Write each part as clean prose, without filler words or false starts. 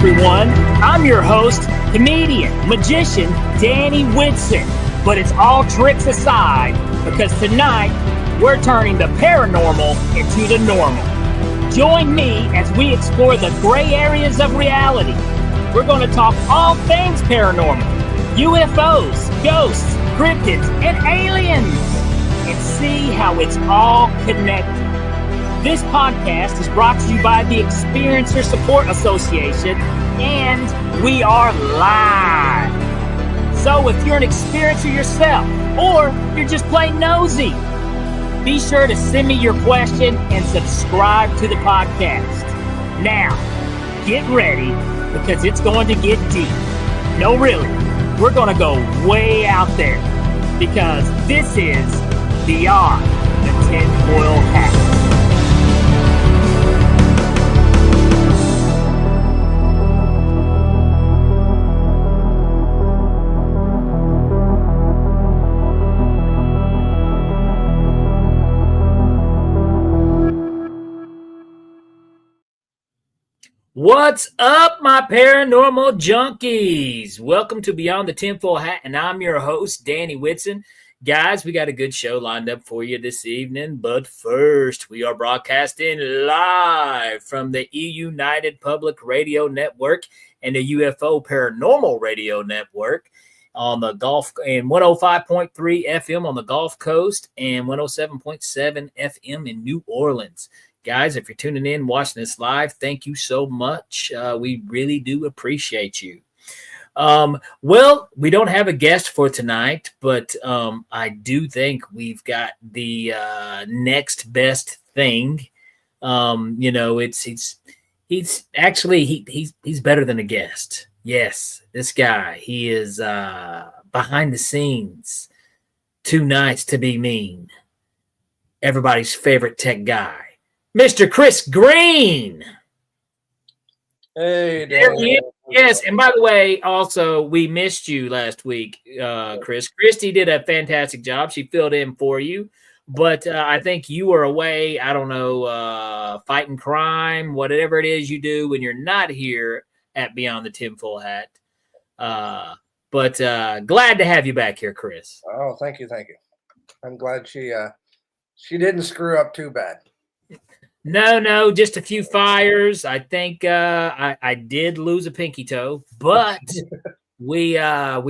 everyone. I'm your host, comedian, magician, Danny Whitson. But it's all tricks aside, because tonight we're turning the paranormal into the normal. Join me as we explore the gray areas of reality. We're going to talk all things paranormal, UFOs, ghosts, cryptids, and aliens, and see how it's all connected. This podcast is brought to you by the Experiencer Support Association, and we are live. So if you're an experiencer yourself, or you're just plain nosy, be sure to send me your question and subscribe to the podcast. Now, get ready, because it's going to get deep. No, really, we're going to go way out there, because this is Beyond the Tinfoil Hat. What's up, my paranormal junkies? Welcome to Beyond the Tinfoil Hat, and I'm your host, Danny Whitson. Guys, we got a good show lined up for you this evening, but first, we are broadcasting live from the United Public Radio Network and the UFO Paranormal Radio Network on the Gulf, and 105.3 FM on the Gulf Coast and 107.7 FM in New Orleans. Guys, if you're tuning in, watching this live, thank you so much. We really do appreciate you. Well, we don't have a guest for tonight, but I do think we've got the next best thing. He's better than a guest. Yes, this guy, he is behind the scenes. Too nice to be mean. Everybody's favorite tech guy. Mr. Chris Green. Hey, Danny. Yes, and by the way, also, we missed you last week, Chris. Christy did a fantastic job. She filled in for you, but I think you were away, I don't know, fighting crime, whatever it is you do when you're not here at Beyond the Tinfoil Hat. But glad to have you back here, Chris. Oh, thank you. I'm glad she didn't screw up too bad. No, just a few fires. I think I did lose a pinky toe, but we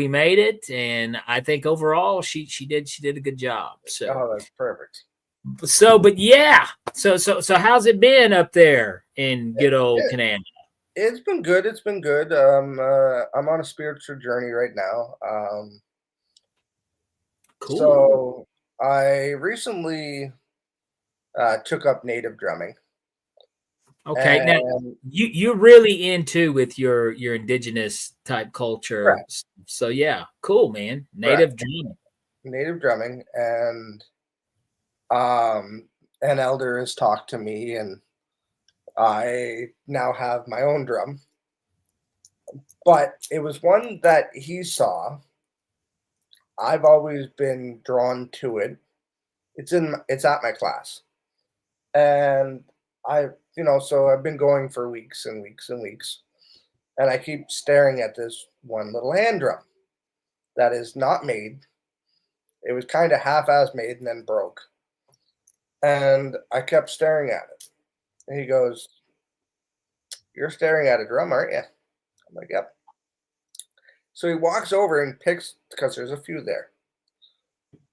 made it, and I think overall she did a good job. So that's perfect. But yeah. So how's it been up there in good old Canada? It's been good. I'm on a spiritual journey right now. Cool. So I recently took up native drumming. Okay, now you're really into with your indigenous type culture. Right. So yeah, cool, man. Native drumming, and an elder has talked to me, and I now have my own drum. But it was one that he saw. I've always been drawn to it. It's at my class. And so I've been going for weeks and weeks and weeks, and I keep staring at this one little hand drum that is not made. It was kind of half-ass made and then broke. And I kept staring at it. And he goes, "You're staring at a drum, aren't you?" I'm like, "Yep." So he walks over and picks, because there's a few there.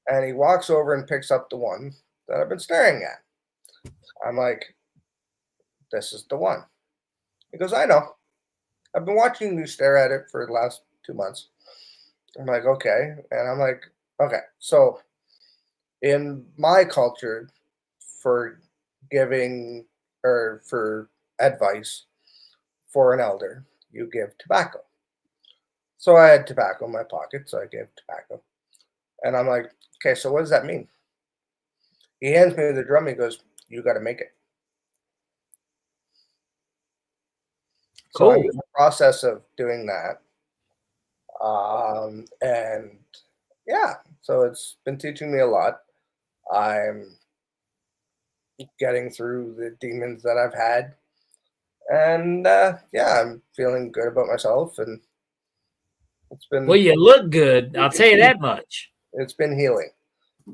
And he walks over and picks up the one that I've been staring at. I'm like, "This is the one." He goes, "I know. I've been watching you stare at it for the last 2 months." I'm like, "Okay." And I'm like, "Okay." So in my culture, for giving or for advice for an elder, you give tobacco. So I had tobacco in my pocket, so I gave tobacco. And I'm like, "Okay, so what does that mean?" He hands me the drum. He goes, "You got to make it." Cool. So I'm in the process of doing that. And yeah, so it's been teaching me a lot. I'm getting through the demons that I've had, And yeah, I'm feeling good about myself, and it's been Well, you look good. I'll tell you that much. It's been healing.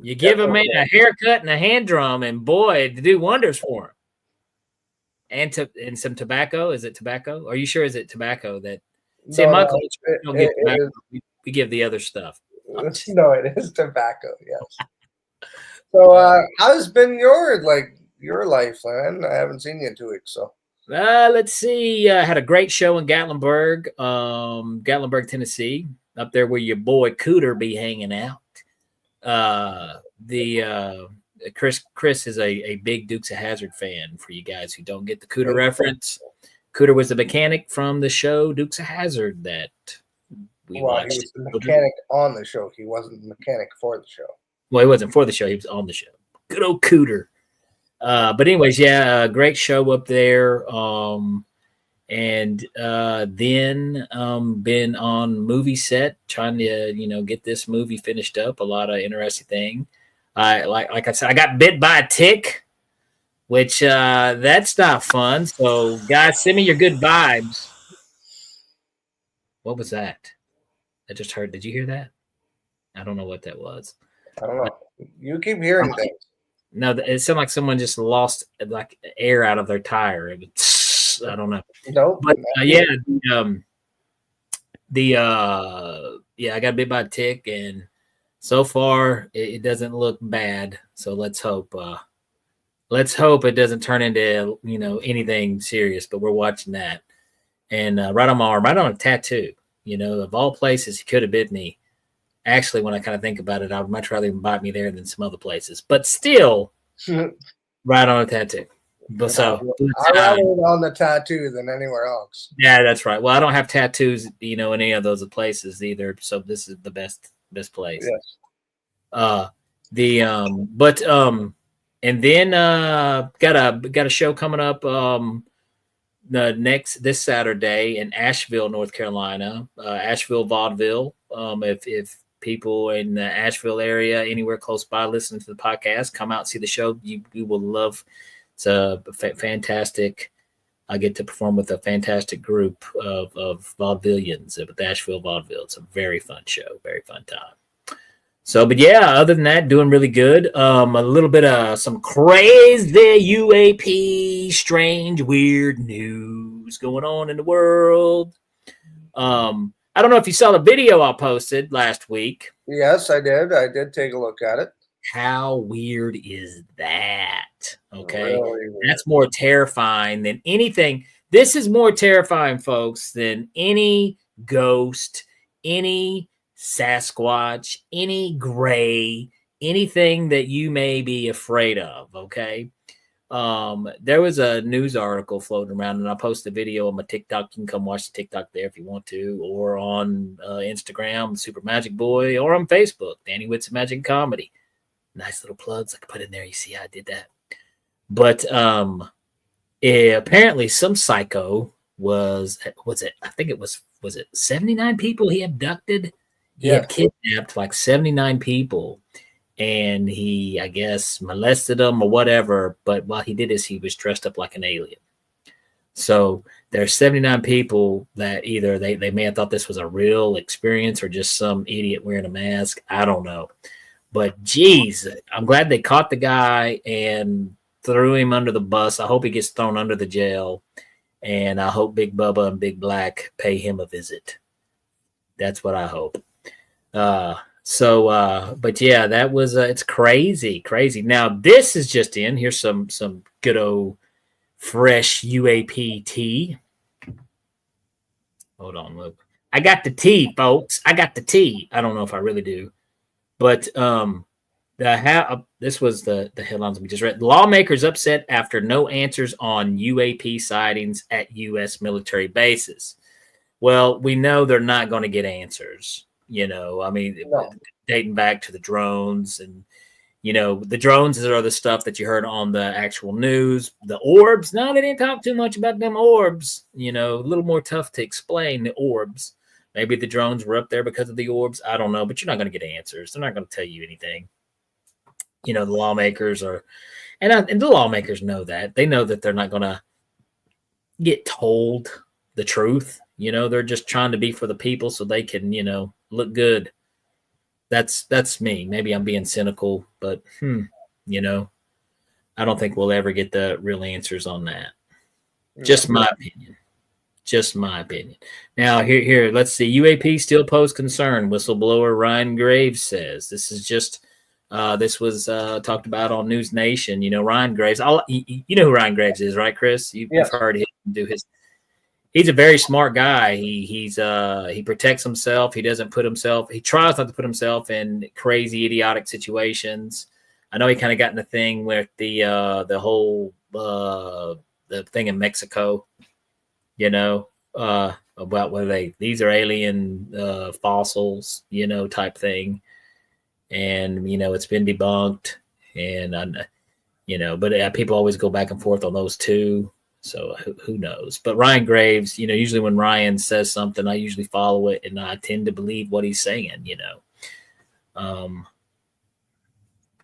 You give a man a haircut and a hand drum, and boy, it do wonders for him. And some tobacco. Is it tobacco? Are you sure? Is it tobacco that? See, No, my no, culture, we don't give tobacco. We give the other stuff. No, it is tobacco. Yes. So, how's been your life, man? I haven't seen you in 2 weeks, so. Let's see. I had a great show in Gatlinburg, Tennessee, up there where your boy Cooter be hanging out. Chris is a big Dukes of Hazzard fan. For you guys who don't get the Cooter reference, Cooter was the mechanic from the show Dukes of Hazzard that we watched. He was the mechanic on the show. He wasn't the mechanic for the show. Well, he wasn't for the show. He was on the show. Good old Cooter. But anyways, yeah, great show up there. And then been on movie set trying to get this movie finished up. A lot of interesting thing. Like I said, I got bit by a tick, which that's not fun. So guys, send me your good vibes. What was that? I just heard. Did you hear that? I don't know what that was. I don't know. You keep hearing things. No, it sounded like someone just lost like air out of their tire. It was, I don't know. Nope. But yeah, I got bit by a tick, and so far it doesn't look bad. So let's hope it doesn't turn into anything serious. But we're watching that, and right on my arm, right on a tattoo. Of all places, he could have bit me. Actually, when I kind of think about it, I would much rather even bite me there than some other places. But still, right on a tattoo. But I'd rather it on the tattoo than anywhere else. Yeah, that's right. Well, I don't have tattoos, in any of those places either. So this is the best place. Yes. And then got a show coming up this Saturday in Asheville, North Carolina. Asheville Vaudeville. If people in the Asheville area, anywhere close by, listening to the podcast, come out and see the show. You will love. It's a fantastic. I get to perform with a fantastic group of vaudevillians at Asheville Vaudeville. It's a very fun show, very fun time. So, but yeah, other than that, doing really good. A little bit of some crazy UAP, strange, weird news going on in the world. I don't know if you saw the video I posted last week. Yes, I did. I did take a look at it. How weird is that? Okay. Really weird. That's more terrifying than anything. This is more terrifying, folks, than any ghost, any Sasquatch, any gray, anything that you may be afraid of. Okay. There was a news article floating around, and I posted a video on my TikTok. You can come watch the TikTok there if you want to, or on Instagram, Super Magic Boy, or on Facebook, Danny Witz Magic Comedy. Nice little plugs I could put in there. You see how I did that. But apparently some psycho was it? I think it was it 79 people he abducted? He had kidnapped like 79 people. And he, I guess, molested them or whatever. But while he did this, he was dressed up like an alien. So there's 79 people that either they may have thought this was a real experience or just some idiot wearing a mask. I don't know. But geez, I'm glad they caught the guy and threw him under the bus. I hope he gets thrown under the jail. And I hope Big Bubba and Big Black pay him a visit. That's what I hope. But yeah, that was it's crazy. Now this is just in. Here's some good old fresh UAP tea. Hold on, look. I got the tea, folks. I got the tea. I don't know if I really do, but this was the headlines we just read. Lawmakers upset after no answers on UAP sightings at U.S. military bases. Well, we know they're not going to get answers. Dating back to the drones and, the drones are the stuff that you heard on the actual news. The orbs, no, they didn't talk too much about them orbs. A little more tough to explain the orbs. Maybe the drones were up there because of the orbs. I don't know, but you're not going to get answers. They're not going to tell you anything. The lawmakers are, and the lawmakers know that. They know that they're not going to get told the truth. You know, they're just trying to be for the people so they can, you know, look good. That's me. Maybe I'm being cynical, but you know, I don't think we'll ever get the real answers on that. Just my opinion. Just my opinion. Now, here, let's see. UAP still pose concern. Whistleblower Ryan Graves says this is just. This was talked about on News Nation. You know, Ryan Graves. You know who Ryan Graves is, right, Chris? You've heard him do his. He's a very smart guy. He protects himself. He doesn't put himself. He tries not to put himself in crazy, idiotic situations. I know he kind of got in the thing with the whole the thing in Mexico. You know, about whether these are alien fossils, you know, type thing. And, you know, it's been debunked and, you know, but people always go back and forth on those two. So who knows? But Ryan Graves, you know, usually when Ryan says something, I usually follow it and I tend to believe what he's saying, you know.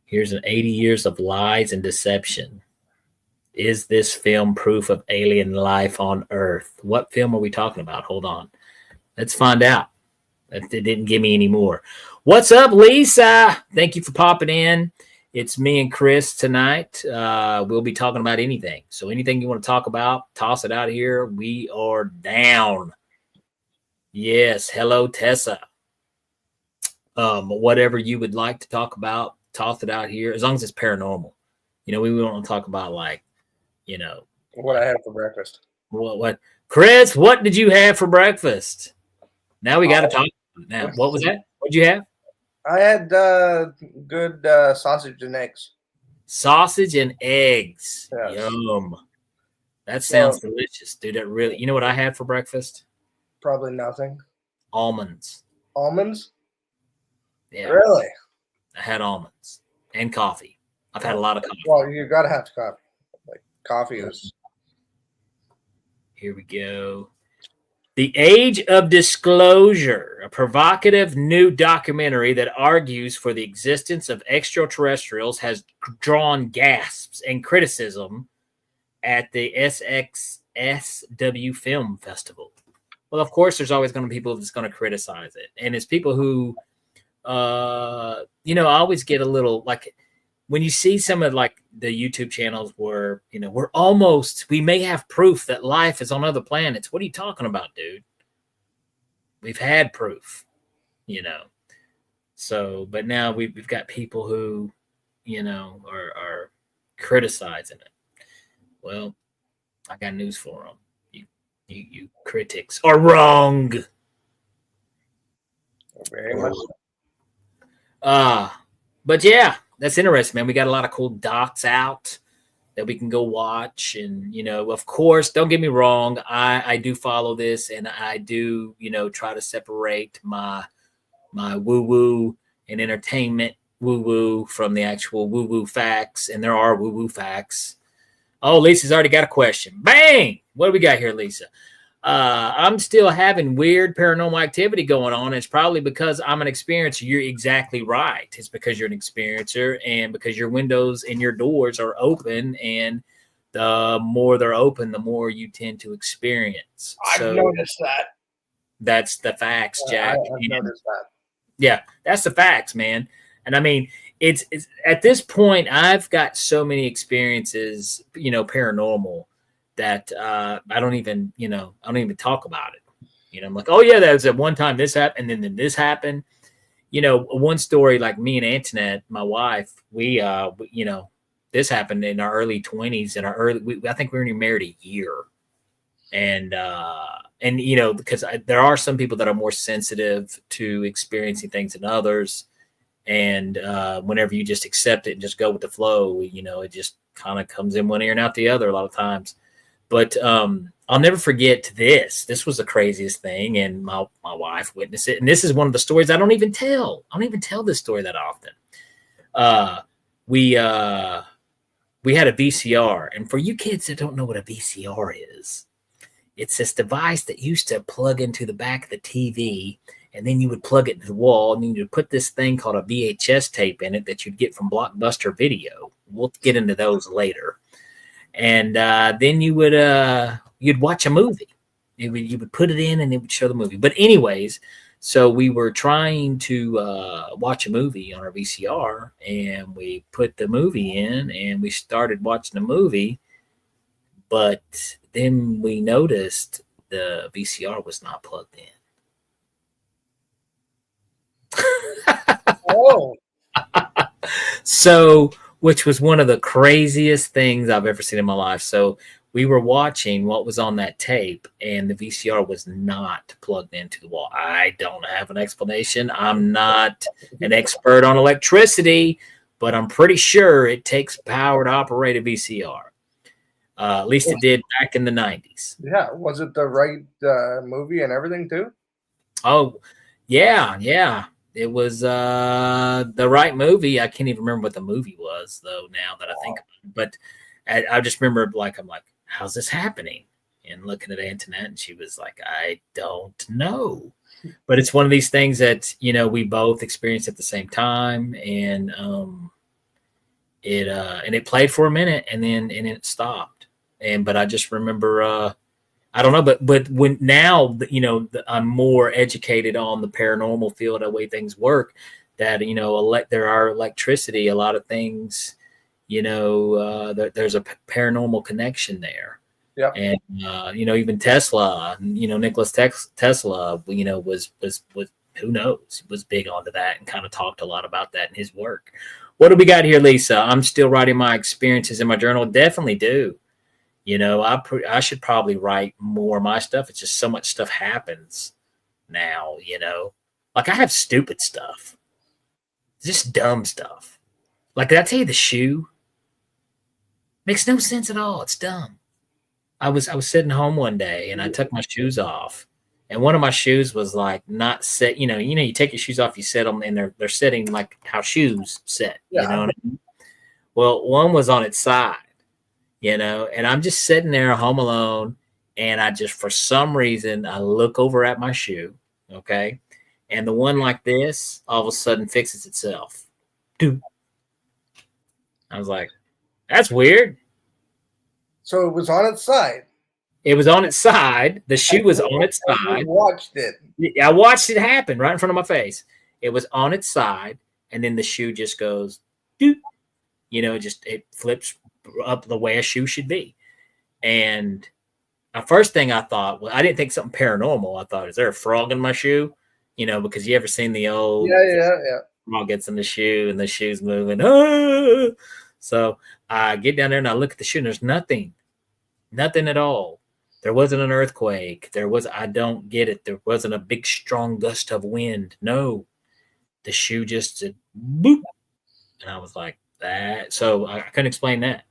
Here's an 80 years of lies and deception. Is this film proof of alien life on Earth? What film are we talking about? Hold on. Let's find out. It didn't give me any more. What's up, Lisa? Thank you for popping in. It's me and Chris tonight. We'll be talking about anything. So anything you want to talk about, toss it out here. We are down. Yes. Hello, Tessa. Whatever you would like to talk about, toss it out here. As long as it's paranormal. You know, we want to talk about like, you know, what I had for breakfast. What? Chris, what did you have for breakfast? Now we got to talk. Now, what was that? What did you have? I had good sausage and eggs. Sausage and eggs. Yes. Yum. That sounds delicious, dude. That really. You know what I had for breakfast? Probably nothing. Almonds. Almonds? Yeah. Really? I had almonds and coffee. I've had a lot of coffee. Well, you got to have coffee. Like coffee is. Here we go. The Age of Disclosure, a provocative new documentary that argues for the existence of extraterrestrials, has drawn gasps and criticism at the SXSW Film Festival. Well, of course, there's always going to be people that's going to criticize it. And it's people who, you know, I always get a little, like, when you see some of like the YouTube channels where, you know, we may have proof that life is on other planets. What are you talking about, dude? We've had proof, you know. So, but now we've got people who, you know, are criticizing it. Well, I got news for them. You critics are wrong. Very much. But yeah. That's interesting, man. We got a lot of cool docs out that we can go watch. And, you know, of course, don't get me wrong. I do follow this and I do, you know, try to separate my woo-woo and entertainment woo-woo from the actual woo-woo facts. And there are woo-woo facts. Oh, Lisa's already got a question. Bang! What do we got here, Lisa? I'm still having weird paranormal activity going on. It's probably because I'm an experiencer. You're exactly right. It's because you're an experiencer and because your windows and your doors are open. And the more they're open, the more you tend to experience. I've noticed that. That's the facts, Jack. I've noticed that. Yeah, that's the facts, man. And I mean, it's at this point, I've got so many experiences, you know, paranormal, that I don't even talk about it. You know, I'm like, oh yeah, that was at one time this happened, and then this happened. You know, one story, like me and Antoinette, my wife, we you know, this happened in our early 20s. I think we were only married a year, and you know, because there are some people that are more sensitive to experiencing things than others, and whenever you just accept it and just go with the flow, you know, it just kind of comes in one ear and out the other a lot of times. But I'll never forget this. This was the craziest thing, and my wife witnessed it. And this is one of the stories I don't even tell. I don't even tell this story that often. We had a VCR, and for you kids that don't know what a VCR is, it's this device that used to plug into the back of the TV, and then you would plug it to the wall, and then you'd put this thing called a VHS tape in it that you'd get from Blockbuster Video. We'll get into those later. And then you would you'd watch a movie. You would put it in and it would show the movie. But anyways, so we were trying to watch a movie on our VCR, and we put the movie in and we started watching the movie. But then we noticed the VCR was not plugged in. Oh. So, which was one of the craziest things I've ever seen in my life. So we were watching what was on that tape, and the VCR was not plugged into the wall. I don't have an explanation. I'm not an expert on electricity, but I'm pretty sure it takes power to operate a VCR. At least it did back in the 90s. Yeah. Was it the right movie and everything too? Oh, yeah. It was the right movie. I can't even remember what the movie was, though, now that I think about it. But I just remember, I'm like, how's this happening? And looking at Antoinette, and she was like, I don't know. But it's one of these things that, we both experienced at the same time. And it played for a minute, and then it stopped. But I just remember, I don't know, but when now, I'm more educated on the paranormal field, the way things work, that, there are electricity, a lot of things, there's a paranormal connection there. Yeah. And, even Tesla, Nicholas Tesla, was who knows, was big onto that and kind of talked a lot about that in his work. What do we got here, Lisa? I'm still writing my experiences in my journal. Definitely do. I should probably write more of my stuff. It's just so much stuff happens now, Like, I have stupid stuff. Just dumb stuff. Like, did I tell you the shoe? Makes no sense at all. It's dumb. I was sitting home one day, and I took my shoes off. And one of my shoes was, like, not set. You take your shoes off, you set them, and they're sitting like how shoes sit. Yeah. You know what I mean? Well, one was on its side. And I'm just sitting there home alone, and I just, for some reason, I look over at my shoe, okay? And the one like this all of a sudden fixes itself. Dude. I was like, that's weird. So it was on its side. It was on its side. The shoe was on its side. You watched it. I watched it happen right in front of my face. It was on its side, and then the shoe just goes, dude. It flips up the way a shoe should be. And the first thing I thought, I didn't think something paranormal. I thought, is there a frog in my shoe? Because you ever seen the old frog gets in the shoe and the shoe's moving. Ah! So I get down there and I look at the shoe, and there's nothing at all. There wasn't an earthquake. I don't get it. There wasn't a big strong gust of wind. No, the shoe just said boop. And I was like, that. So I couldn't explain that.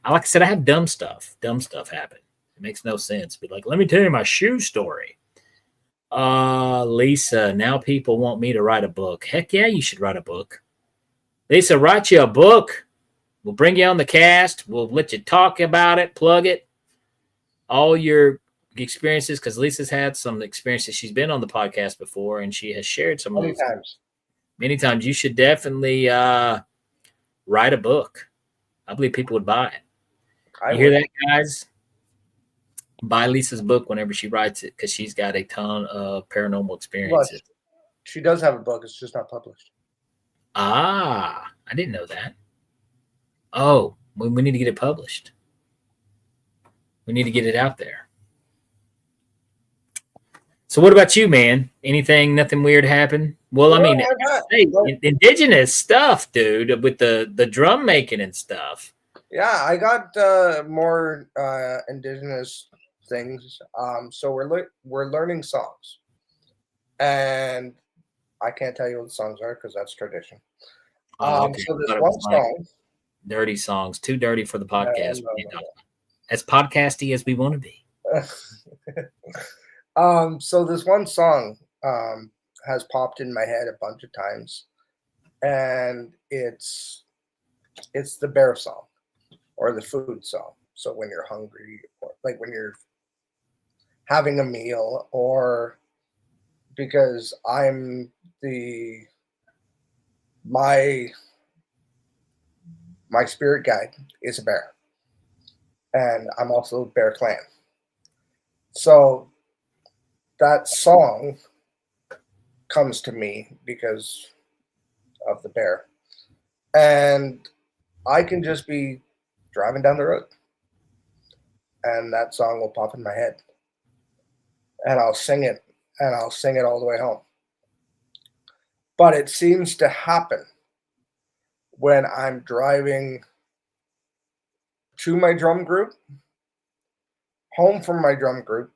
Like I said, I have dumb stuff. Dumb stuff happen. It makes no sense. But let me tell you my shoe story. Lisa, now people want me to write a book. Heck yeah, you should write a book. Lisa, write you a book. We'll bring you on the cast. We'll let you talk about it, plug it. All your experiences, because Lisa's had some experiences. She's been on the podcast before, and she has shared some many times. Many times. You should definitely write a book. I believe people would buy it. You hear that, guys? Buy Lisa's book whenever she writes it, because she's got a ton of paranormal experiences. But she does have a book. It's just not published. I didn't know that. Oh, we need to get it published. We need to get it out there. So what about you, man? Nothing weird happened? Well, I mean, indigenous stuff, dude, with the drum making and stuff. Yeah, I got more indigenous things. So we're learning songs, and I can't tell you what the songs are because that's tradition. Okay. So this one song, dirty songs, too dirty for the podcast. As podcasty as we want to be. So this one song has popped in my head a bunch of times, and it's the bear song or the food song. So when you're hungry, or like when you're having a meal, or because my spirit guide is a bear, and I'm also Bear Clan. So that song comes to me because of the bear. And I can just be driving down the road and that song will pop in my head. And I'll sing it, and I'll sing it all the way home. But it seems to happen when I'm driving to my drum group, home from my drum group,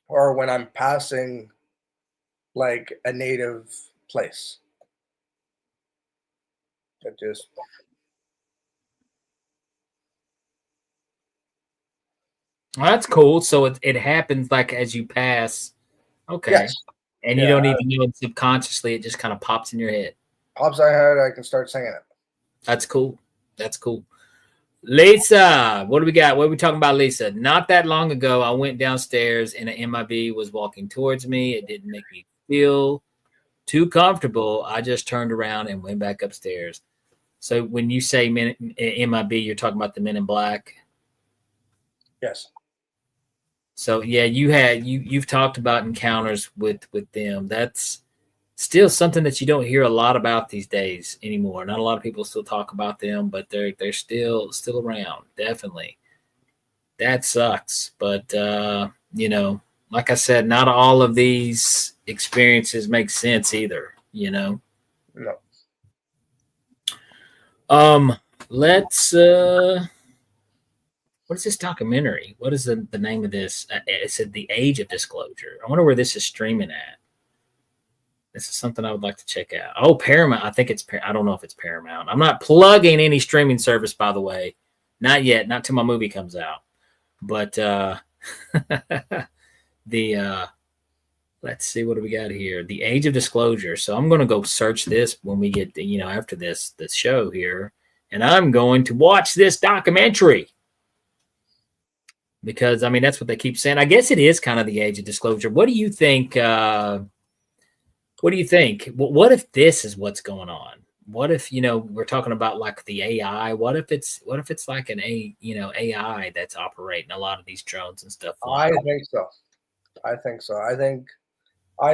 or when I'm passing like a native place. It just Well, that's cool. So it happens like as you pass. Okay. yes, And you don't even know it subconsciously. It just kind of pops in your head. pops in my head. I can start singing it. That's cool. That's cool. Lisa, what do we got? What are we talking about, Lisa? Not that long ago, I went downstairs and an MIB was walking towards me. It didn't make me feel too comfortable. I just turned around and went back upstairs. So when you say MIB, you're talking about the Men in Black? Yes. So yeah, you've talked about encounters with them. That's still something that you don't hear a lot about these days anymore. Not a lot of people still talk about them, but they're still around. Definitely. That sucks. But you know, like I said, not all of these experiences make sense either, you know. No. Let's what is this documentary? What is the name of this? It said The Age of Disclosure. I wonder where this is streaming at. This is something I would like to check out. Oh, Paramount. I think it's, I don't know if it's Paramount. I'm not plugging any streaming service, by the way. Not yet. Not till my movie comes out. But let's see, what do we got here? The Age of Disclosure. So I'm going to go search this when we get, after this show here. And I'm going to watch this documentary. Because, I mean, that's what they keep saying. I guess it is kind of the age of disclosure. What do you think? What do you think? What if this is what's going on? What if, we're talking about like the AI? What if it's like an AI that's operating a lot of these drones and stuff? I think so. I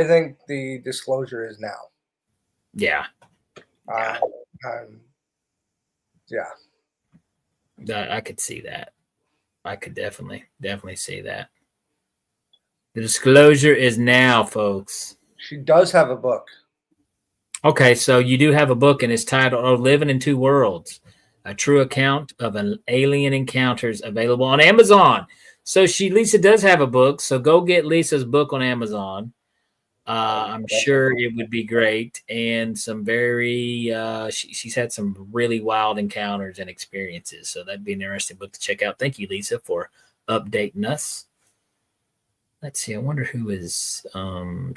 think the disclosure is now. Yeah. Yeah. I could see that. I could definitely see that. The disclosure is now, folks. She does have a book. Okay, so you do have a book, and it's titled Living in Two Worlds, a true account of an alien encounters, available on Amazon. So Lisa does have a book, so go get Lisa's book on Amazon. I'm sure it would be great, and some very she's had some really wild encounters and experiences, so that'd be an interesting book to check out. Thank you, Lisa, for updating us. Let's see, I wonder who is now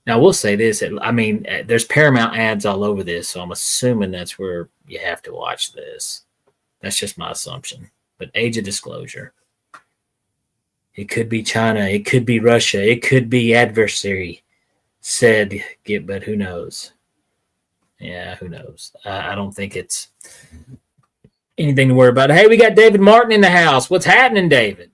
we'll say this, I mean, there's Paramount ads all over this, so I'm assuming that's where you have to watch this. That's just my assumption. But Age of Disclosure. It could be China. It could be Russia. It could be adversary, but who knows? Yeah, who knows? I don't think it's anything to worry about. Hey, we got David Martin in the house. What's happening, David?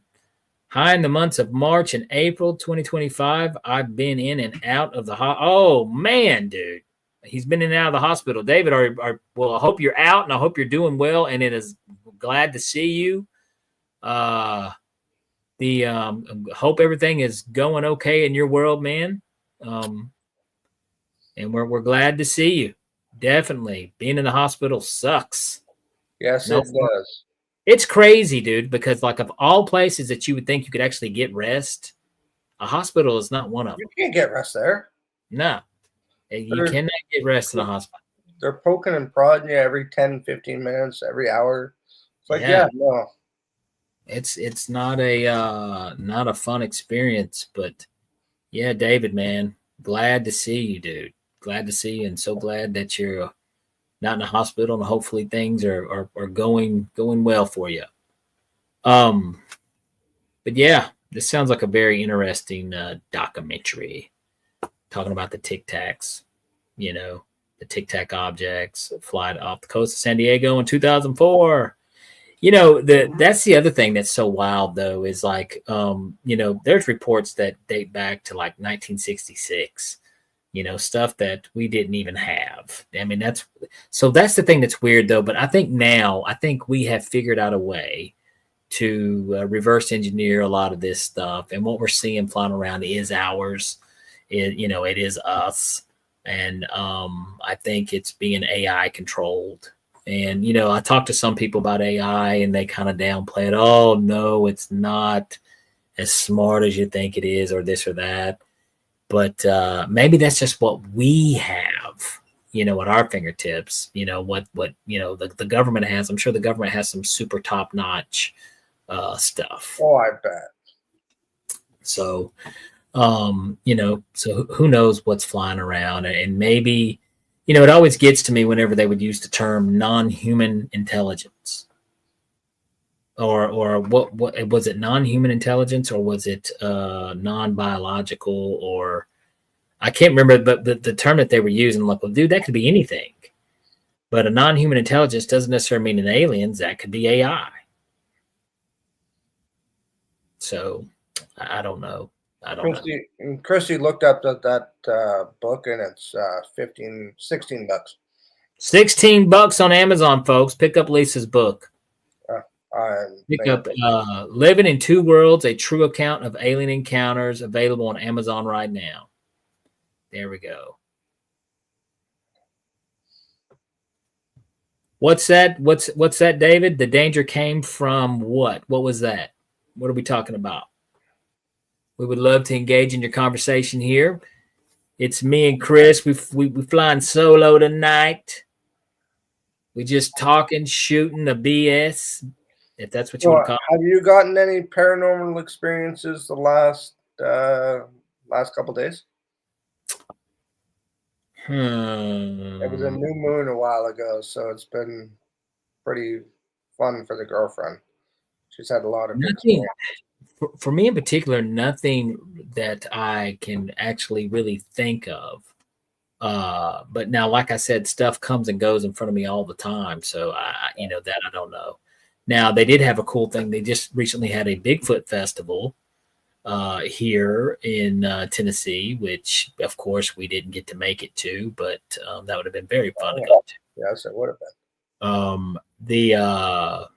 Hi, in the months of March and April 2025, I've been in and out of the oh, man, dude. He's been in and out of the hospital. David, well, I hope you're out, and I hope you're doing well, and it is glad to see you. Hope everything is going okay in your world, man. And we're glad to see you. Definitely. Being in the hospital sucks. Yes, it does. It's crazy, dude, because like of all places that you would think you could actually get rest, a hospital is not one of them. You can't get rest there. No. You cannot get rest in a hospital. They're poking and prodding you every 10, 15 minutes, every hour. It's like, no. It's not a fun experience, but yeah, David, man, glad to see you, dude. Glad to see you, and so glad that you're not in a hospital, and hopefully things are going well for you. But yeah, this sounds like a very interesting documentary, talking about the Tic Tacs, the Tic Tac objects that fly off the coast of San Diego in 2004. That's the other thing that's so wild though, is like, there's reports that date back to like 1966, stuff that we didn't even have. I mean, that's the thing that's weird though. But I think we have figured out a way to reverse engineer a lot of this stuff. And what we're seeing flying around is ours. It is us. And I think it's being AI controlled. And, I talked to some people about AI and they kind of downplay it. Oh, no, it's not as smart as you think it is, or this or that. But maybe that's just what we have, at our fingertips, what the government has. I'm sure the government has some super top notch stuff. Oh, I bet. So, so who knows what's flying around, and maybe, it always gets to me whenever they would use the term non-human intelligence, or what was it, non-human intelligence, or was it non-biological, or I can't remember, but the term that they were using, like, well, dude, that could be anything, but a non-human intelligence doesn't necessarily mean an aliens. That could be AI. So I don't know. Christy looked up that book, and it's $16. $16 on Amazon, folks. Pick up Lisa's book. Pick up Living in Two Worlds, a true account of alien encounters, available on Amazon right now. There we go. What's that? What's that, David? The danger came from what? What was that? What are we talking about? We would love to engage in your conversation here. It's me and Chris. We flying solo tonight. We just talking, shooting the BS, if that's what you want to call it. Have you gotten any paranormal experiences the last couple days? It was a new moon a while ago, so it's been pretty fun for the girlfriend. She's had a lot of nothing. For me in particular, nothing that I can actually really think of. But now, like I said, stuff comes and goes in front of me all the time. So that I don't know. Now, they did have a cool thing. They just recently had a Bigfoot festival here in Tennessee, which of course we didn't get to make it to, but that would have been very fun to go to. Yes, it would have been.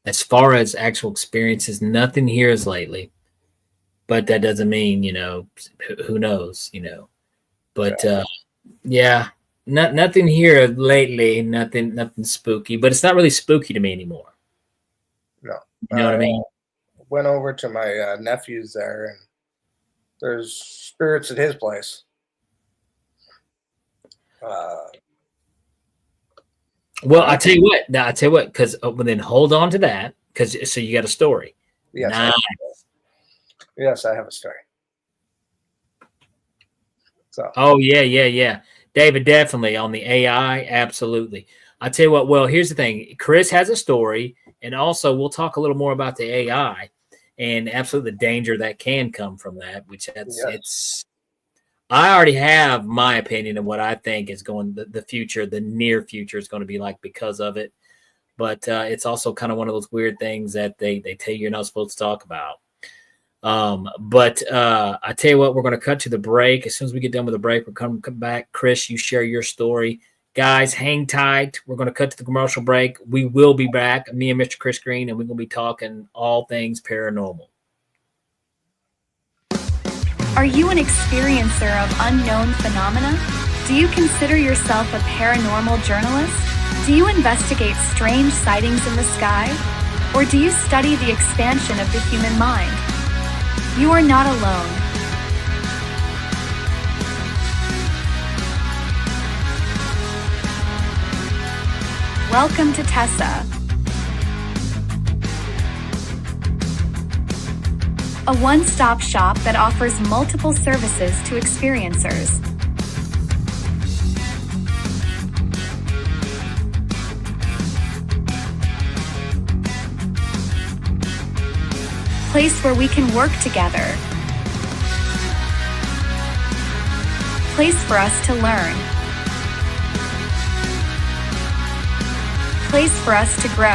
As far as actual experiences, nothing here is lately, but that doesn't mean, who knows, but nothing here lately, nothing spooky, but it's not really spooky to me anymore. No. You know what I mean? Went over to my nephew's there, and there's spirits at his place. Well, I tell you what. Because then hold on to that, so you got a story. Yes, nice. Yes, I have a story. So. Oh yeah. David, definitely on the AI, absolutely. I tell you what. Well, here's the thing. Chris has a story, and also we'll talk a little more about the AI and absolutely the danger that can come from that. It's. I already have my opinion of what I think is going the future, the near future is going to be like because of it. But it's also kind of one of those weird things that they tell you you're not supposed to talk about. But I tell you what, we're going to cut to the break. As soon as we get done with the break, we're going to come back. Chris, you share your story. Guys, hang tight. We're going to cut to the commercial break. We will be back, me and Mr. Chris Green, and we're going to be talking all things paranormal. Are you an experiencer of unknown phenomena? Do you consider yourself a paranormal journalist? Do you investigate strange sightings in the sky? Or do you study the expansion of the human mind? You are not alone. Welcome to Tessa, a one-stop shop that offers multiple services to experiencers. Place where we can work together. Place for us to learn. place for us to grow.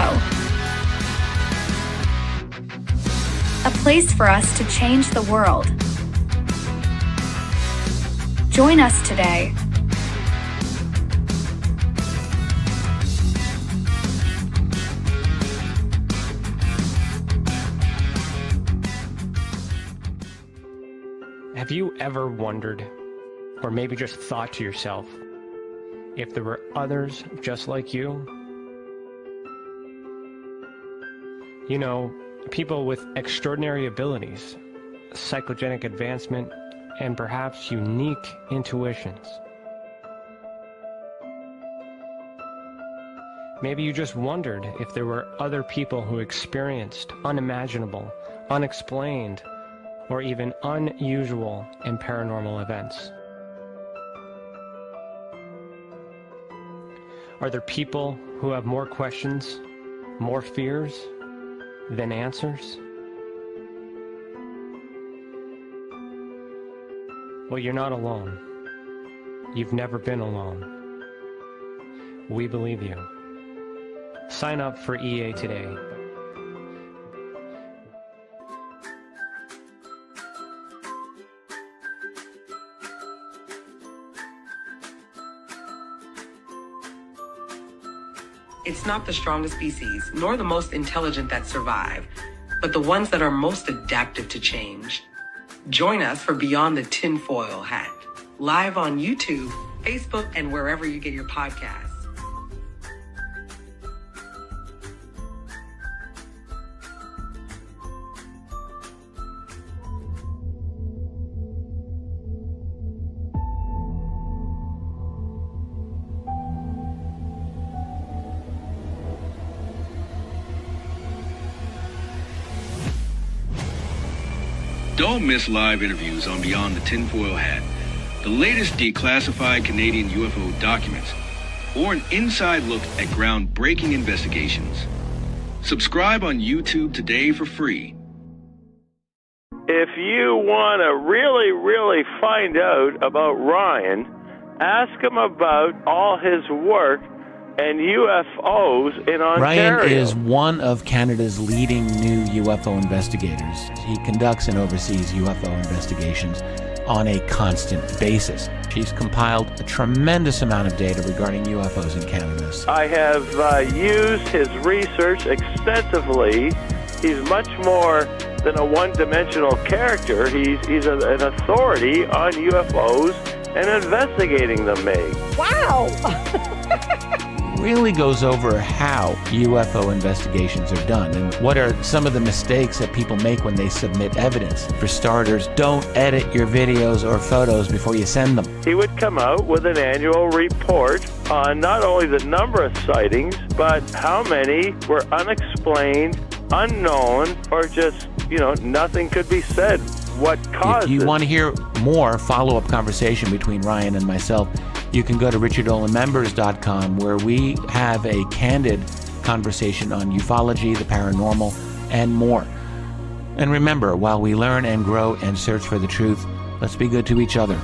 A place for us to change the world. Join us today. Have you ever wondered, or maybe just thought to yourself, if there were others just like you? You know, people with extraordinary abilities, psychogenic advancement, and perhaps unique intuitions. Maybe you just wondered if there were other people who experienced unimaginable, unexplained, or even unusual and paranormal events. Are there people who have more questions, more fears than answers? Well, you're not alone. You've never been alone. We believe you. Sign up for EA today. It's not the strongest species, nor the most intelligent that survive, but the ones that are most adaptive to change. Join us for Beyond the Tinfoil Hat, live on YouTube, Facebook, and wherever you get your podcasts. Don't miss live interviews on Beyond the Tinfoil Hat, the latest declassified Canadian UFO documents, or an inside look at groundbreaking investigations. Subscribe on YouTube today for free. If you want to really find out about Ryan, ask him about all his work and UFOs in Ontario. Ryan is one of Canada's leading new UFO investigators. He conducts and oversees UFO investigations on a constant basis. He's compiled a tremendous amount of data regarding UFOs in Canada. I have used his research extensively. He's much more than a one-dimensional character. He's an authority on UFOs and investigating them, Meg. Wow! Really goes over how UFO investigations are done and what are some of the mistakes that people make when they submit evidence. For starters, don't edit your videos or photos before you send them. He would come out with an annual report on not only the number of sightings, but how many were unexplained, unknown, or just, nothing could be said. What caused it? If you want to hear more follow-up conversation between Ryan and myself, you can go to richardolanmembers.com, where we have a candid conversation on ufology, the paranormal, and more. And remember, while we learn and grow and search for the truth, let's be good to each other.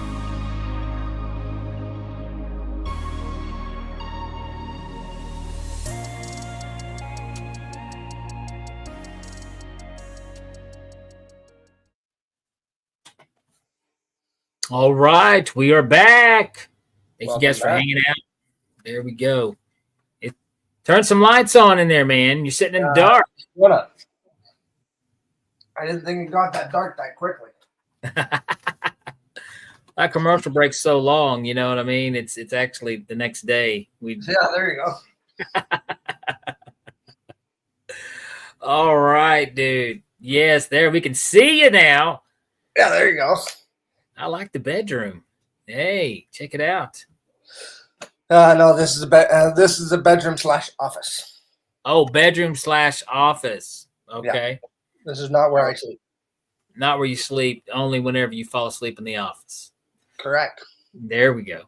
All right, we are back. Thank you guys for back. hanging out. There we go. Turn some lights on in there, man. You're sitting in the dark. What up? I didn't think it got that dark that quickly. That commercial break's so long, you know what I mean? It's actually the next day. Yeah, there you go. All right, dude. Yes, there we can see you now. Yeah, there you go. I like the bedroom. Hey, check it out. No, this is a bedroom / office. Oh, bedroom / office. Okay. Yeah. This is not where I sleep. Not where you sleep, only whenever you fall asleep in the office. Correct. There we go.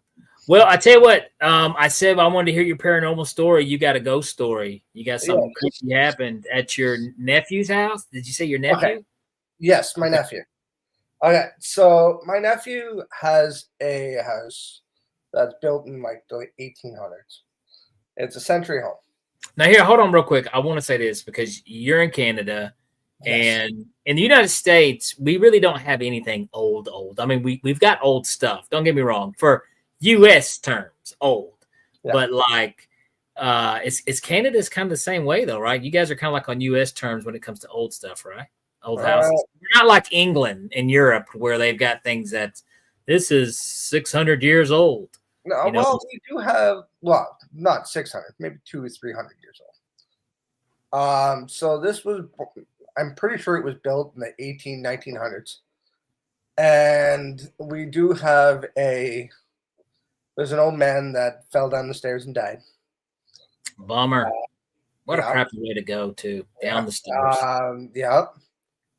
Well, I tell you what, I said I wanted to hear your paranormal story. You got a ghost story. You got something creepy happened at your nephew's house? Did you say your nephew? Okay. Yes, my nephew. Okay, so my nephew has a house that's built in like the 1800s. It's a century home. Now here, hold on real quick. I want to say this because you're in Canada, and in the United States, we really don't have anything old. I mean, we've got old stuff. Don't get me wrong. For U.S. terms, old, but like, it's Canada's kind of the same way though, right? You guys are kind of like on U.S. terms when it comes to old stuff, right? Old houses. We're not like England and Europe where they've got things that this is 600 years old. No, well, we do have, well, not 600, maybe 200 or 300 years old. So this was, I'm pretty sure it was built in the 1900s. And we do have there's an old man that fell down the stairs and died. Bummer. What a crappy way to go down the stairs.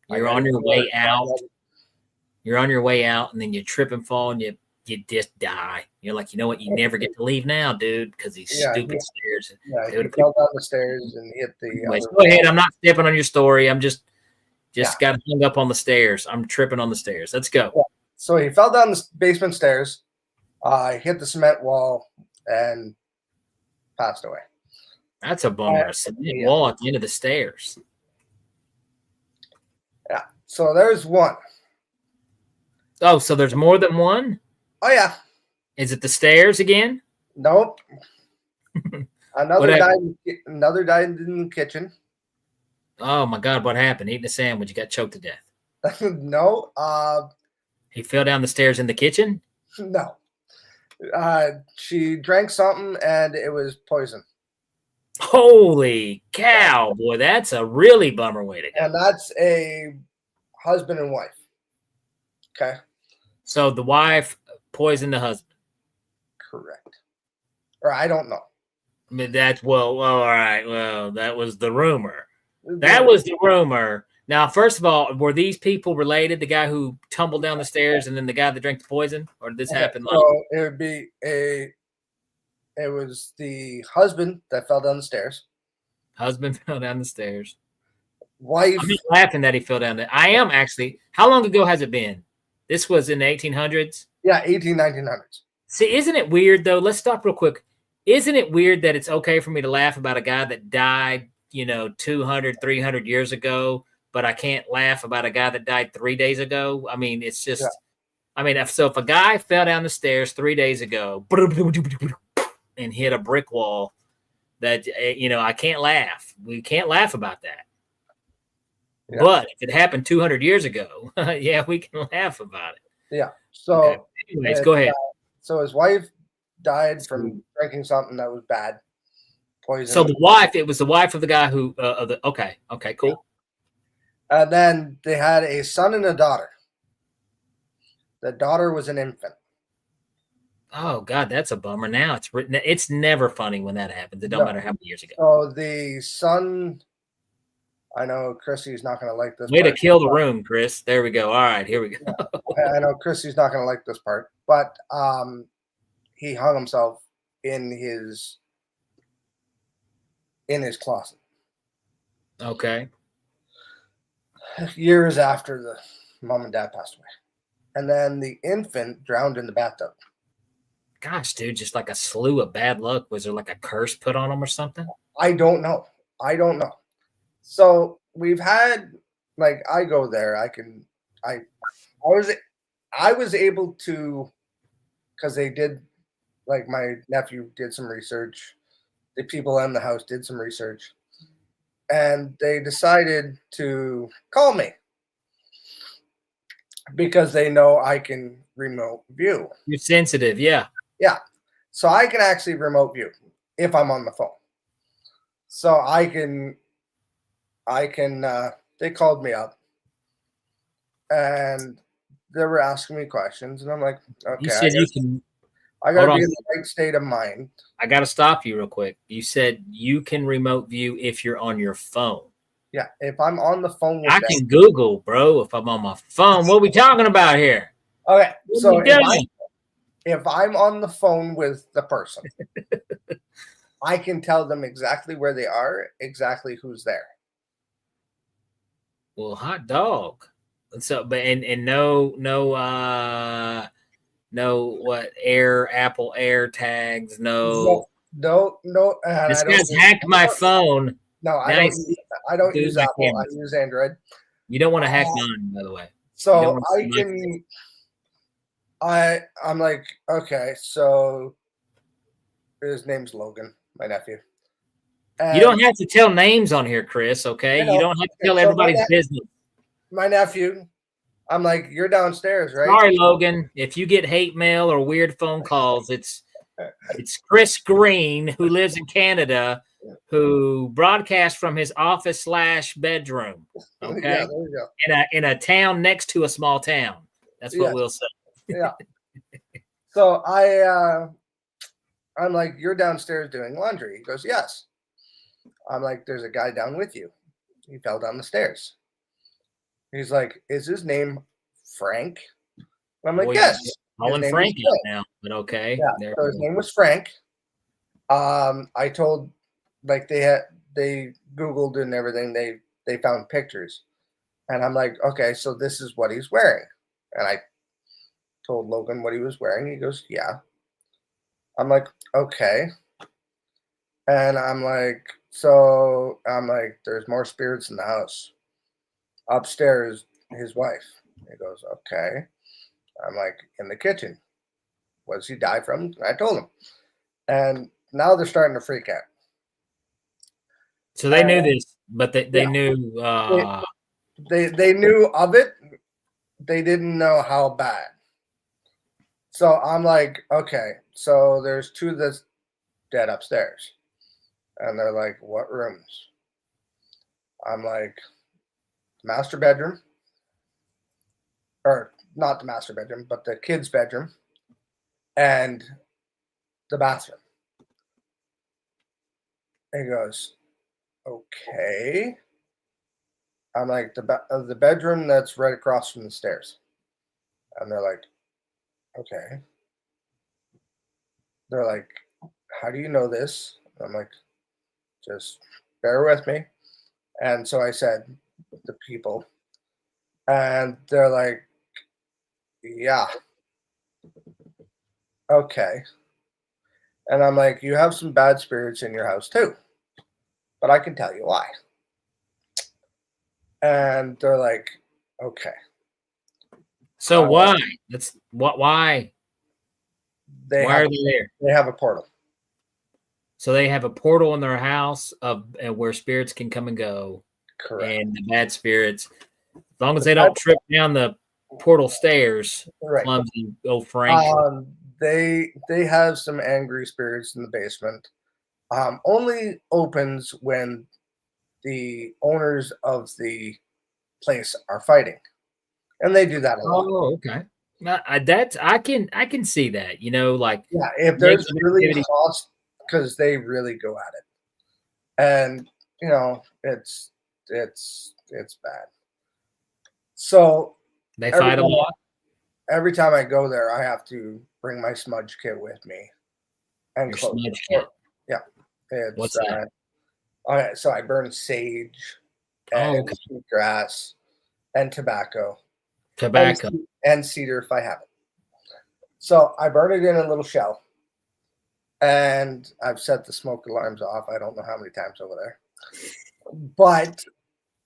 You're on your way out. You're on your way out, and then you trip and fall, and you just die. You're like, you know what? You never get to leave now, dude, because these stupid stairs. Yeah, he fell down the stairs and hit the. Anyways, go ahead. I'm not stepping on your story. I'm just got hung up on the stairs. I'm tripping on the stairs. Let's go. Yeah. So he fell down the basement stairs, hit the cement wall, and passed away. That's a bummer. A cement wall at the end of the stairs. Yeah. So there's one. Oh, so there's more than one? Oh, yeah. Is it the stairs again? Nope. Another died in the kitchen. Oh, my God. What happened? Eating a sandwich. You got choked to death. No. He fell down the stairs in the kitchen? No. She drank something, and it was poison. Holy cow, boy. That's a really bummer way to go. And that's a husband and wife. Okay. So the wife poisoned the husband. Correct. Or I don't know. I mean, all right. Well, that was the rumor. That was the rumor. Now, first of all, were these people related? The guy who tumbled down the stairs and then the guy that drank the poison? Or did this happen? So it would be it was the husband that fell down the stairs. Husband fell down the stairs. Wife. I'm just laughing that he fell down there. I am actually. How long ago has it been? This was in the 1800s? Yeah, 1900s. See, isn't it weird, though? Let's stop real quick. Isn't it weird that it's okay for me to laugh about a guy that died, 200, 300 years ago, but I can't laugh about a guy that died 3 days ago? I mean, it's just, so if a guy fell down the stairs 3 days ago and hit a brick wall, that, I can't laugh. We can't laugh about that. Yeah. But if it happened 200 years ago, we can laugh about it. Yeah. So, anyways, go ahead. So his wife died from drinking something that was bad, poison. So it was the wife of the guy who. Okay, cool. Yeah. And then they had a son and a daughter. The daughter was an infant. Oh God, that's a bummer. Now it's never funny when that happens. It don't matter how many years ago. So the son. I know Chrissy's not going to like this. Way to kill the room, Chris. There we go. All right, here we go. I know Chrissy's not going to like this part, but he hung himself in his closet. Okay. Years after the mom and dad passed away. And then the infant drowned in the bathtub. Gosh, dude, just like a slew of bad luck. Was there like a curse put on him or something? I don't know. So we've had, like, I go there. I was able to, because they did, like, my nephew did some research. The people in the house did some research, and they decided to call me because they know I can remote view. You're sensitive, yeah. Yeah. So I can actually remote view if I'm on the phone. So I can they called me up and they were asking me questions, and I'm like, okay, you said I gotta be in the right state of mind. I gotta stop you real quick. You said you can remote view if you're on your phone. Yeah, if I'm on the phone with I can Google, bro, if I'm on my phone. What are we talking about here? Okay, so if I'm on the phone with the person, I can tell them exactly where they are, exactly who's there. Well, hot dog. So, but and no what Apple Air tags, no No, and This I don't. guy's hacked my phone. No, I Now don't. he's I don't doing use my Apple. cameras. I use Android. You don't want to hack mine, by the way. You So don't wanna I see my- can. I'm like, okay, so his name's Logan, my nephew. And You don't have to tell names on here, Chris, okay? I know. You don't have to tell So everybody's business. my nephew, I'm like, you're downstairs, right? Sorry, Logan. If you get hate mail or weird phone calls, it's Chris Green, who lives in Canada, who broadcasts from his office / bedroom. Okay. Yeah, there you go. In a town next to a small town. That's what Yes. we'll say. Yeah. So I'm like, you're downstairs doing laundry. He goes, yes. I'm like, there's a guy down with you. He fell down the stairs. He's like, is his name Frank? And I'm like, Boy, yes. Calling His name Frankie was now, but okay. Yeah. There So we his go. name was Frank. I told, like, they Googled and everything. They found pictures, and I'm like, okay, so this is what he's wearing. And I told Logan what he was wearing. He goes, yeah. I'm like, okay. And I'm like, there's more spirits in the house. Upstairs, his wife. He goes, okay. I'm like, in the kitchen. What does he die from? I told him. And now they're starting to freak out. So they knew this, but they Yeah. knew They knew of it. They didn't know how bad. So I'm like, okay, so there's two that's dead upstairs. And they're like, what rooms? I'm like, master bedroom. Or not the master bedroom, but the kids' bedroom. And the bathroom. He goes, okay. I'm like, the bedroom that's right across from the stairs. And they're like, okay. They're like, how do you know this? I'm like, just bear with me. And so I said, the people. And they're like, yeah. Okay. And I'm like, you have some bad spirits in your house too. But I can tell you why. And they're like, okay. So why? That's what why? Why are they there? They have a portal. So they have a portal in their house where spirits can come and go. Correct. And the bad spirits, as long as they don't trip down the portal stairs, right. Clumsy old Frank. They have some angry spirits in the basement. Only opens when the owners of the place are fighting, and they do that a lot. Oh, okay. I can see that. You know, like if there's really lost, because they really go at it, and you know it's bad. So they fight a lot. Every time I go there, I have to bring my smudge kit with me and close the door. Yeah, what's that? Okay, so I burn sage and sweet grass and tobacco. And cedar if I have it. So I burn it in a little shell, and I've set the smoke alarms off. I don't know how many times over there, but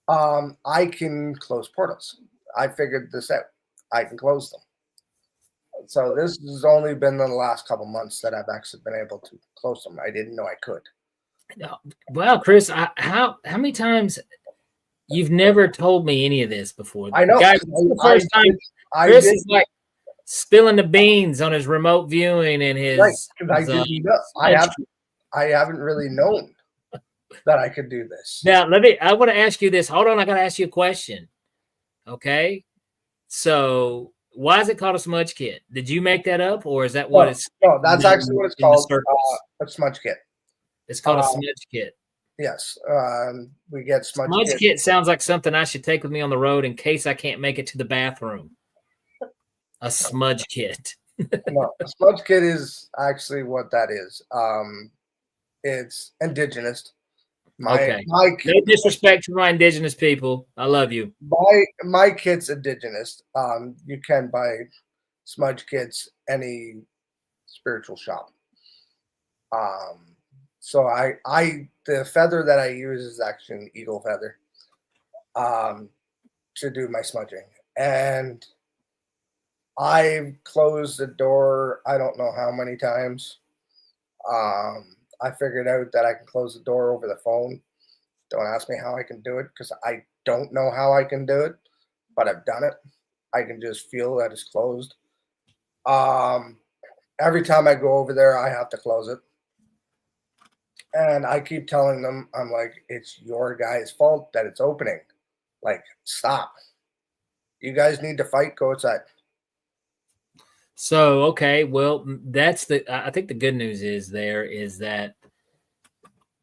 I can close portals. I figured this out. I can close them. So this has only been in the last couple months that I've actually been able to close them. I didn't know I could. Well, Chris, how many times you've never told me any of this before? I know. Guys, this is the first time Chris is like spilling the beans on his remote viewing and his. Right, because I haven't really known that I could do this. Now I want to ask you this. Hold on, I got to ask you a question. Okay, so why is it called a smudge kit? Did you make that up, or is that what it's? No, that's actually what it's called. A smudge kit. It's called a smudge kit. Yes, we get smudge kit. Sounds like something I should take with me on the road in case I can't make it to the bathroom. A smudge kit. No, a smudge kit is actually what that is. It's indigenous. No disrespect to my indigenous people. I love you. My kit's indigenous. You can buy smudge kits any spiritual shop. So the feather that I use is actually an eagle feather to do my smudging. And I've closed the door I don't know how many times. I figured out that I can close the door over the phone. Don't ask me how I can do it because I don't know how I can do it, but I've done it. I can just feel that it's closed. Every time I go over there, I have to close it. And I keep telling them, I'm like, it's your guys' fault that it's opening. Like, stop. You guys need to fight, go outside. So, okay, well, I think the good news is that,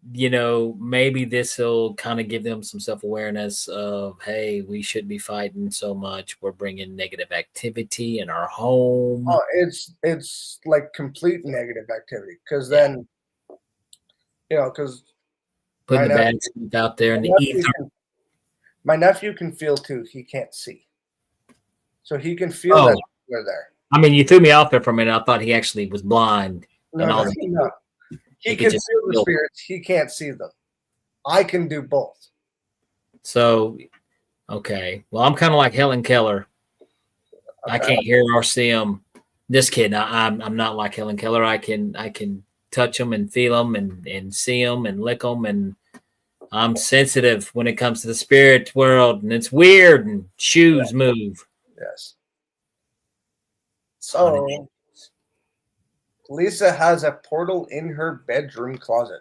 maybe this will kind of give them some self-awareness of, hey, we shouldn't be fighting so much. We're bringing negative activity in our home. Oh, it's like complete negative activity because then, because putting the bad stuff out there in the ether. My nephew can feel too. He can't see. So he can feel that they're there. I mean, you threw me off there for a minute. I thought he actually was blind. No. He can feel the spirits. He can't see them. I can do both. So, okay. Well, I'm kind of like Helen Keller. Okay. I can't hear or see them. Just kidding. I'm not like Helen Keller. I can touch them and feel them and see them and lick them, and I'm sensitive when it comes to the spirit world, and it's weird, and shoes move. Yes. So Lisa has a portal in her bedroom closet.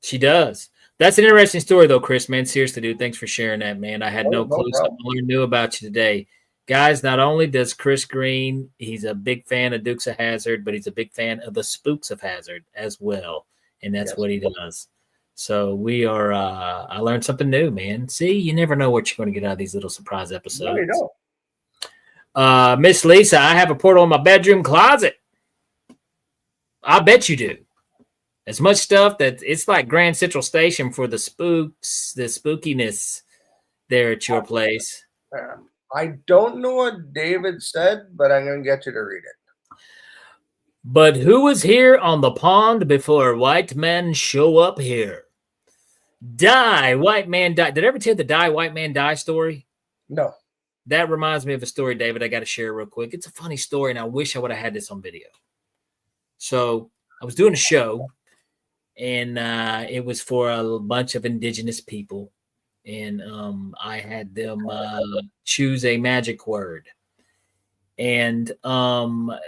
She does. That's an interesting story, though, Chris, man. Seriously, dude. Thanks for sharing that, man. I had no clue. Something I learned new about you today. Guys, not only does Chris Green, he's a big fan of Dukes of Hazzard, but he's a big fan of the Spooks of Hazzard as well. And that's what he does. So we are, I learned something new, man. See, you never know what you're going to get out of these little surprise episodes. No, you don't. Miss Lisa, I have a portal in my bedroom closet. I bet you do. As much stuff that it's like Grand Central Station for the spooks, the spookiness there at your place. I don't know what David said, but I'm going to get you to read it. But who was here on the pond before white men show up here? Die, white man die. Did I ever tell the die, white man die story? No. That reminds me of a story, David, I got to share real quick. It's a funny story, and I wish I would have had this on video. So I was doing a show, and it was for a bunch of indigenous people. And I had them choose a magic word. And I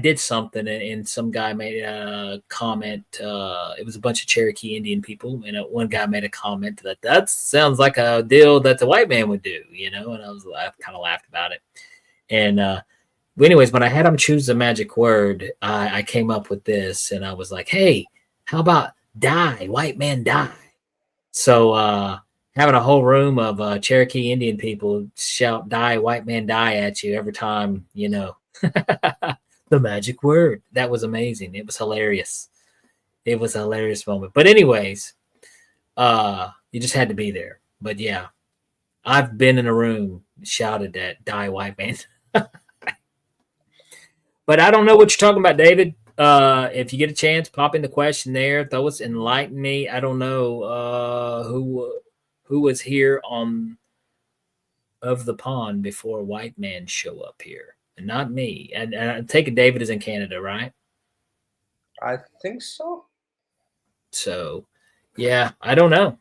did something, and some guy made a comment. It was a bunch of Cherokee Indian people, and one guy made a comment that sounds like a deal that the white man would do, and I kind of laughed about it. And anyways, when I had them choose a magic word, I came up with this, and I was like, hey, how about die, white man die? So having a whole room of Cherokee Indian people shout die, white man die at you every time, the magic word. That was amazing. It was hilarious. It was a hilarious moment. But anyways, you just had to be there. But yeah, I've been in a room shouted at die, white man. But I don't know what you're talking about, David. If you get a chance, pop in the question there. Throw us, enlighten me. I don't know who was here of the pond before white men show up here, and not me. And I take it David is in Canada, right? I think so. So, yeah, I don't know.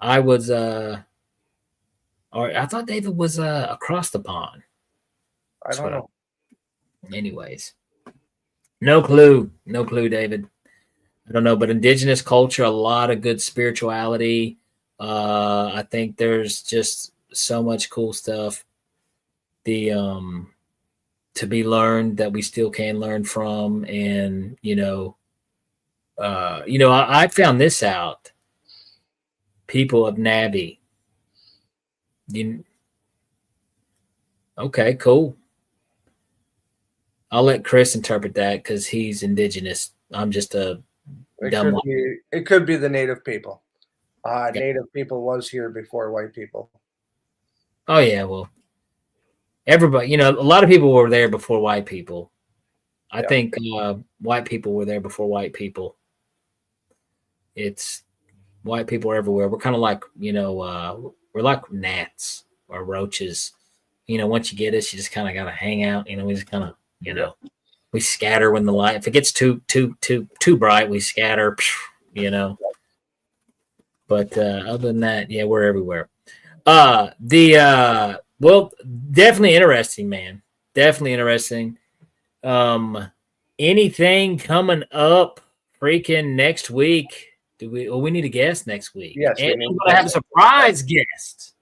I was, or I thought David was across the pond. I don't know. Anyways. No clue, David. I don't know, but indigenous culture, a lot of good spirituality. I think there's just so much cool stuff. To be learned that we still can learn from, and I found this out. People of Navi. Okay, cool. I'll let Chris interpret that because he's indigenous. I'm just a dumb one. It could be the native people. Native people was here before white people. Oh, yeah. Well, everybody, a lot of people were there before white people. I think white people were there before white people. It's white people are everywhere. We're kind of like, we're like gnats or roaches. Once you get us, you just kind of got to hang out. We just kind of, we scatter when the light, if it gets too bright, we scatter, But other than that, yeah, we're everywhere. Well, definitely interesting, man. Definitely interesting. Anything coming up freaking next week? We need a guest next week. Yes, and I'm gonna have a surprise guest.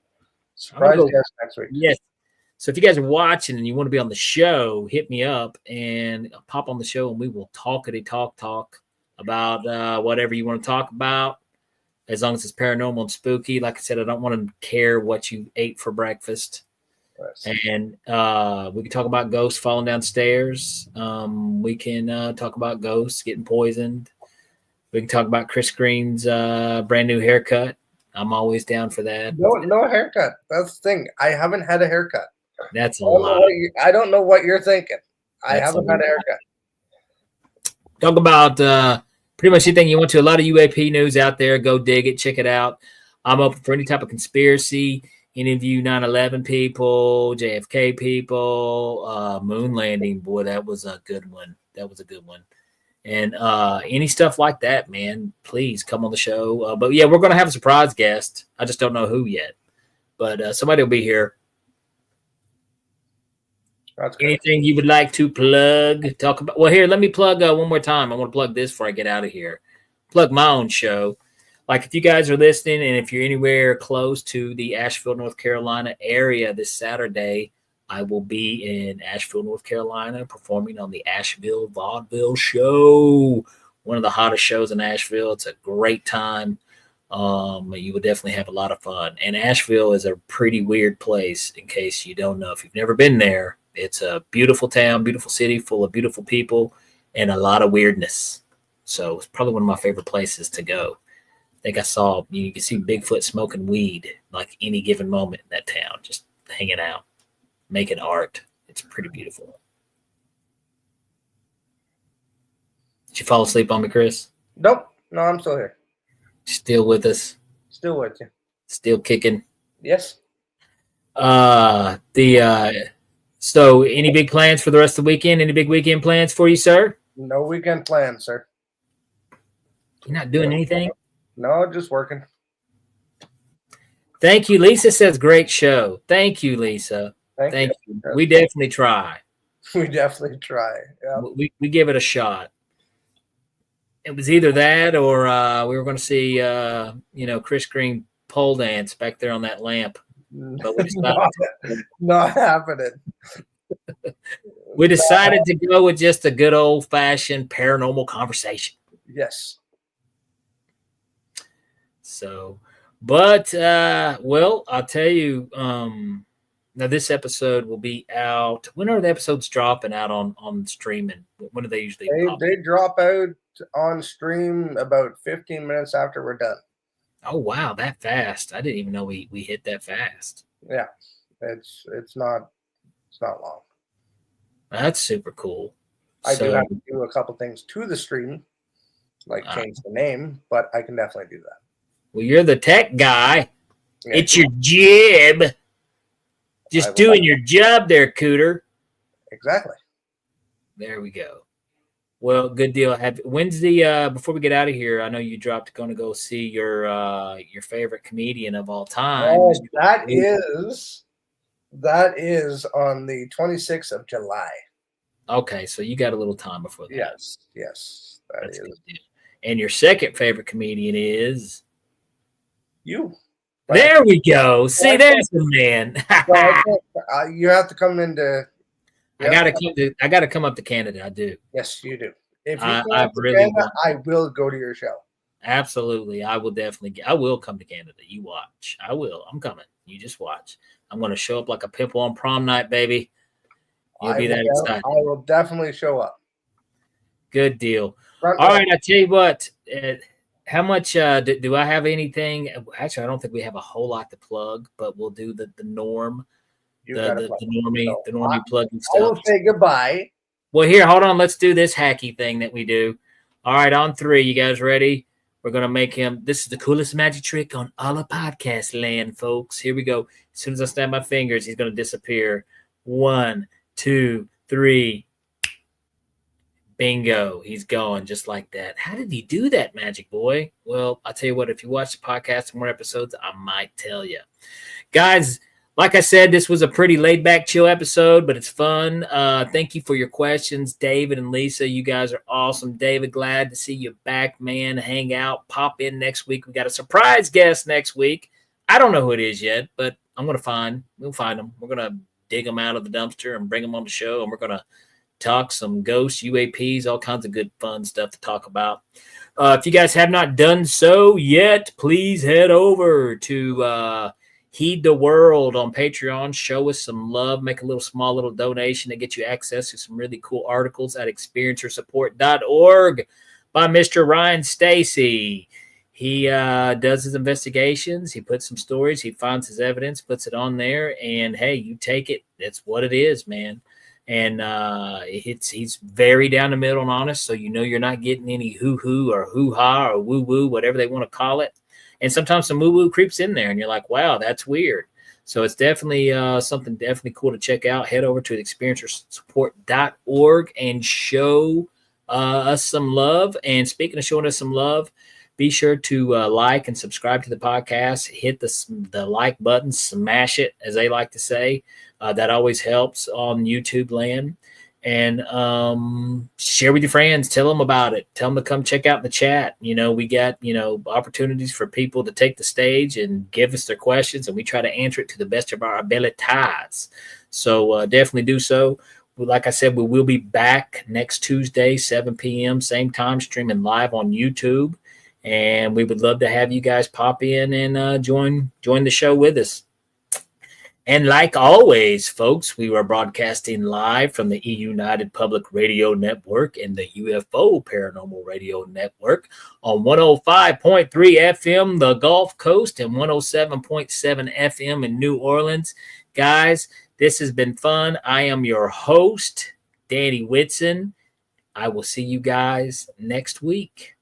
Surprise guest next week. Yes. So if you guys are watching and you want to be on the show, hit me up and pop on the show, and we will talk about whatever you want to talk about, as long as it's paranormal and spooky. Like I said, I don't want to care what you ate for breakfast. Yes. And we can talk about ghosts falling downstairs. We can talk about ghosts getting poisoned. We can talk about Chris Green's brand new haircut. I'm always down for that. No haircut. That's the thing. I haven't had a haircut. That's a lot. I don't know what you're thinking. I haven't had a haircut. Talk about pretty much anything you want to. A lot of UAP news out there. Go dig it. Check it out. I'm open for any type of conspiracy. Interview 9/11 people, JFK people, moon landing. Boy, that was a good one. And any stuff like that, man, please come on the show. But yeah, we're going to have a surprise guest. I just don't know who yet. But somebody will be here. Anything you would like to plug? Talk about? Well, here, let me plug one more time. I want to plug this before I get out of here. Plug my own show. Like, if you guys are listening and if you're anywhere close to the Asheville, North Carolina area this Saturday, I will be in Asheville, North Carolina, performing on the Asheville Vaudeville Show, one of the hottest shows in Asheville. It's a great time. You will definitely have a lot of fun. And Asheville is a pretty weird place, in case you don't know. If you've never been there, it's a beautiful town, beautiful city, full of beautiful people, and a lot of weirdness. So it's probably one of my favorite places to go. I think I saw, you can see Bigfoot smoking weed like any given moment in that town, just hanging out, making art. It's pretty beautiful. Did you fall asleep on me, Chris? Nope. No, I'm still here. Still with us? Still with you. Still kicking? Yes. So any big plans for the rest of the weekend? Any big weekend plans for you, sir? No weekend plans, sir. You're not doing anything? No, just working. Thank you. Lisa says great show. Thank you, Lisa. Thank you. We definitely try. We definitely try. Yeah. We give it a shot. It was either that or we were going to see, Chris Green pole dance back there on that lamp. But we decided not happening. We decided to go with just a good old-fashioned paranormal conversation. Yes. So, but, I'll tell you, now this episode will be out. When are the episodes dropping out on streaming? When do they usually They drop out on stream about 15 minutes after we're done. Oh, wow, that fast. I didn't even know we hit that fast. Yeah, it's not long. That's super cool. I do have to do a couple things to the stream, like change the name, but I can definitely do that. Well, you're the tech guy. Yeah. It's your job. Just doing your job there, Cooter. Exactly. There we go. Well, good deal. When's the before we get out of here? I know you dropped going to go see your favorite comedian of all time. Oh, that is on the 26th of July. Okay, so you got a little time before that. Yes, that's good deal. And your second favorite comedian is you. There we go. See, there's the man. You have to come into. I gotta come up to Canada. I do. Yes, you do. If you come up to Canada, I will go to your show. Absolutely, I will definitely. I will come to Canada. You watch. I will. I'm coming. You just watch. I'm going to show up like a pimple on prom night, baby. You'll be that excited. I will definitely show up. Good deal. All right, I tell you what. How much do I have anything? Actually, I don't think we have a whole lot to plug, but we'll do the norm. The normie plugging stuff. I will say goodbye. Well, here, hold on. Let's do this hacky thing that we do. All right, on 3. You guys ready? We're going to make him. This is the coolest magic trick on all of podcast land, folks. Here we go. As soon as I snap my fingers, he's going to disappear. 1, 2, 3. Bingo. He's gone just like that. How did he do that, Magic Boy? Well, I'll tell you what, if you watch the podcast and more episodes, I might tell you. Guys, like I said, this was a pretty laid-back, chill episode, but it's fun. Thank you for your questions, David and Lisa. You guys are awesome. David, glad to see you back, man. Hang out. Pop in next week. We got a surprise guest next week. I don't know who it is yet, but we'll find them. We're going to dig them out of the dumpster and bring them on the show, and we're going to talk some ghosts, UAPs, all kinds of good, fun stuff to talk about. If you guys have not done so yet, please head over to Heed the World on Patreon. Show us some love. Make a small little donation to get you access to some really cool articles at experiencersupport.org by Mr. Ryan Stacy. He does his investigations. He puts some stories. He finds his evidence, puts it on there, and hey, you take it. That's what it is, man. And he's very down the middle and honest, so you know you're not getting any hoo-hoo or hoo-ha or woo-woo, whatever they want to call it. And sometimes some woo-woo creeps in there, and you're like, wow, that's weird. So it's definitely something definitely cool to check out. Head over to experiencersupport.org and show us some love. And speaking of showing us some love, be sure to like and subscribe to the podcast. Hit the like button, smash it, as they like to say. That always helps on YouTube land. And share with your friends. Tell them about it. Tell them to come check out the chat. You know, we got, opportunities for people to take the stage and give us their questions, and we try to answer it to the best of our abilities. So definitely do so. Like I said, we will be back next Tuesday, 7 p.m., same time, streaming live on YouTube. And we would love to have you guys pop in and join the show with us. And like always, folks, we are broadcasting live from the United Public Radio Network and the UFO Paranormal Radio Network on 105.3 FM, the Gulf Coast, and 107.7 FM in New Orleans. Guys, this has been fun. I am your host, Danny Whitson. I will see you guys next week.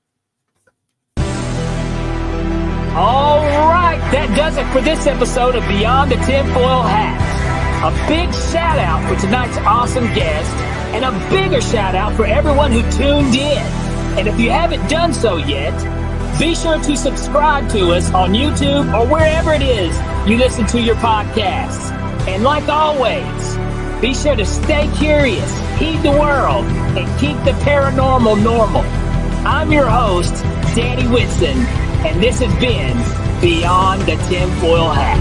All right, that does it for this episode of Beyond the Tinfoil Hat. A big shout out for tonight's awesome guest, and a bigger shout out for everyone who tuned in. And if you haven't done so yet, be sure to subscribe to us on YouTube or wherever it is you listen to your podcasts. And like always, be sure to stay curious, heed the world, and keep the paranormal normal. I'm your host, Danny Whitson, and this has been Beyond the Tinfoil Hat.